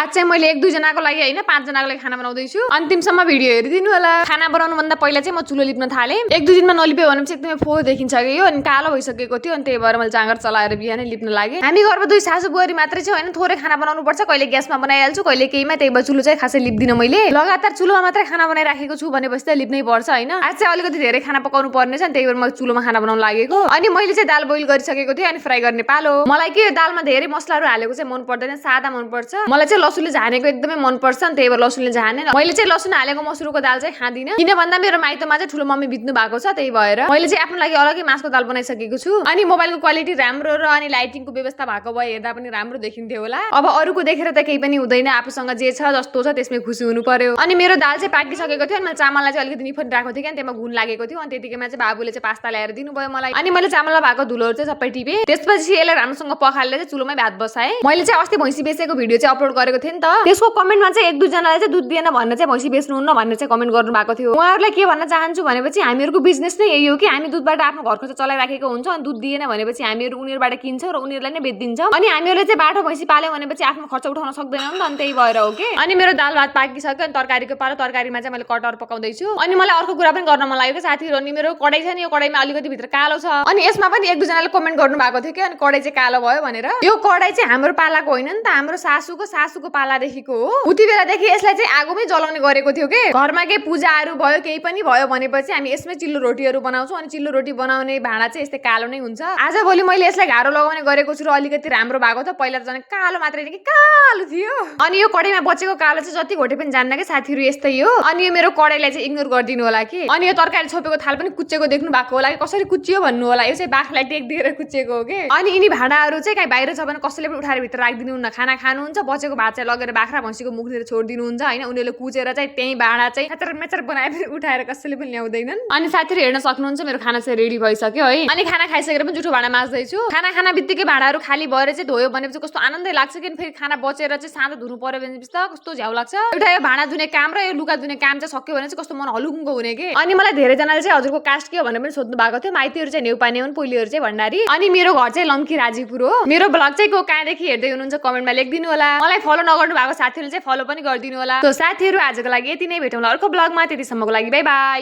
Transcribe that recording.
आज चाहिँ मैले 1-2 जनाको लागि हैन 5 जनाको लागि खाना बनाउँदै छु। अन्तिमसम्म भिडियो हेरिदिनु होला। खाना बनाउनु भन्दा पहिला चाहिँ म चुलो लिप्न थाले। 1-2 दिनमा नलिप्यो भनेपछि एकदमै फोहोर देखिन्छ के यो अनि कालो भइसकेको थियो अनि त्यही भएर मैले जाँगर चलाएर बिहानै लिप्न लागे। हामी घरमा दुई सासु बुहारी मात्रै छौ हैन, थोरै खाना बनाउनु पर्छ, कहिले ग्यासमा बनाइहाल्छु कहिले केहीमा, त्यही भएर चुलो चाहिँ खासै लिप्दिन मैले। लगातार चुलोमा मात्रै खाना बनाइराखेको छु भनेपछि त लिप्नै पर्छ हैन। आज चाहिँ अलिकति धेरै खाना पकाउनु पर्ने छ नि त्यही भएर म चुलोमा खाना बनाउन लागेको। अनि मैले चाहिँ दाल बोइल गरिसकेको थिएँ अनि फ्राई गर्ने पालो। मलाई के दालमा धेरै मसलाहरु हालेको चाहिँ मन पर्दैन, सादा मन पर्छ। मलाई चाहिँ लसुनले झानेको एकदमै मन पर्छ नि त्यही भएर लसुनले झाने। मैले चाहिँ लसुन हालेको मसुरको दाल चाहिँ खादिन किन भन्दा मेरो माइतमा चाहिँ ठुलो मम्मी बित्नु भएको छ, त्यही भएर मैले चाहिँ आफ्नो लागि अलग्गै मासको दाल बनाइसकेको छु। अनि मोबाइलको क्वालिटी राम्रो र अनि लाइटिङको व्यवस्था भएको भए हेर्दा पनि राम्रो देखिन्थ्यो होला। अब अरूको देखेर त केही पनि हुँदैन, आफूसँग जे छ जस्तो छ त्यसमै खुसी हुनु पर्यो। अनि मेरो दाल चाहिँ पाकिसकेको थियो अनि मैले चामललाई चाहिँ अलिकति निफन राखेको थिएँ त्यसमा घुन लागेको थियो अनि त्यतिकैमा चाहिँ बाबुले चाहिँ पास्ता ल्याएर दिनुभयो मलाई। अनि मैले चामलमा भएको धुलोहरु चाहिँ सबै टिपे, त्यसपछि यसलाई राम्रोसँग पखालेर चाहिँ चुलोमै भात बसाए। मैले चाहिँ अस्ति भैँसी बेचेको भिडियो चाहिँ अपलोड गरेको थिएँ नि त, त्यसको कमेन्टमा चाहिँ 1-2 जनाले चाहिँ दुध दिएन भनेर चाहिँ भैँसी बेच्नुहुन्न भनेर चाहिँ कमेन्ट गर्नु भएको थियो। उहाँहरुलाई के भन्न चाहन्छु भनेपछि हामीहरुको बिजनेस नै यही हो कि हामी दुधबाट आफ्नो घर खर्च चलाइराखेको हुन्छ अनि दुध दिएन भनेपछि हामीहरु उनीहरुबाट किन्छौं र उनीहरुलाई नै बेच्दिन्छौं। अनि हामीहरुले चाहिँ बाठो भैँसी पाल्यौ भनेपछि आफ्नो खर्च उठाउन सक्दैनौं नि त, अनि त्यही भएर हो के। अनि मेरो दाल भात पाकिसक्यो अनि तरकारीको पालो, तरकारीमा चाहिँ मैले कटहर पकाउँदै छु। अनि मलाई अर्को कुरा पनि गर्न मन लागेको साथीहरु, अनि मेरो कडाई छ नि यो कडाईमा अलिकति भित्र कालो छ अनि यसमा पनि 1-2 जनाले कमेन्ट गर्नु भएको थियो कि अनि कडाई चाहिँ कालो भयो भनेर। यो कडाई चाहिँ हाम्रो पालाको होइन नि त, हाम्रो सासूको पालादेखिको हो। उति बेलादेखि यसलाई चाहिँ आगोमै जलाउने गरेको थियो के। घरमा के पूजाहरु भयो केही पनि भयो भनेपछि हामी यसमै चिल्लो रोटीहरु बनाउँछौं अनि चिल्लो रोटी बनाउने भाँडा चाहिँ यस्तै कालो नै हुन्छ। आजभोलि मैले यसलाई घारो लगाउने गरेको छु र अलिकति राम्रो भएको त, पहिला त झन् कालो मात्रै कि कालो थियो। अनि यो कडाईमा बचेको कालो चाहिँ जति घोटे पनि जान्न के साथीहरु यस्तै हो। अनि यो मेरो कडाईलाई चाहिँ इग्नोर गरिदिनु होला कि। अनि यो तरकारी छोपेको थाल पनि कुच्चेको देख्नु भएको होला कि, कसरी कुच्चियो भन्नु होला, यो चाहिँ बाख्रालाई टेक दिएर कुच्चेको हो के। अनि यिनी भाँडाहरु चाहिँ कहीँ बाहिर छ भने कसैले पनि उठाएर भित्र राखिदिनु हुन्न, खाना खानुहुन्छ बचेको भात चाहिँ लगेर बाख्रा भैँसीको मुखतिर छोड्दिनु हुन्छ हैन। उनीहरुले कुचेर चाहिँ त्यही भाँडा चाहिँ मेचर मेचर बनाएर पनि उठाएर कसैले पनि ल्याउँदैनन्। अनि साथीहरु हेर्न सक्नुहुन्छ मेरो खाना चाहिँ रेडी भइसक्यो है। अनि खाना खाइसकेर पनि जुठो भाँडा माझ्दै छु। खाना बित्तिकै भाँडाहरु खाली भएर चाहिँ धोयो भनेपछि कस्तो आनन्दै लाग्छ कि, फेरि खाना बचेर चाहिँ साँझ धुनु पर्यो भनेपछि त कस्तो झ्याउ लाग्छ। एउटा यो भाँडा धुने काम र यो लुगा धुने काम चाहिँ सक्यो भने चाहिँ कस्तो मन हलुङ्गो हुने के। अनि मलाई धेरै जनाले चाहिँ हजुरको कास्ट के हो भनेर पनि सोध्नु भएको थियो। माइतीहरु चाहिँ नेउपाने हुन्, पोइलीहरु चाहिँ भण्डारी। अनि मेरो घर चाहिँ लम्की राजीपुर हो। मेरो ब्लग चाहिँ को कहाँदेखि हेर्दै हुनुहुन्छ कमेन्टमा लेखिदिनु होला। मलाई फलो नगर्नु भएको साथीहरुले चाहिँ फलो पनि गरिदिनु होला। त साथीहरु आजको लागि यति नै, भेटौँला अर्को ब्लगमा, त्यतिसम्मको लागि बाइ बाइ।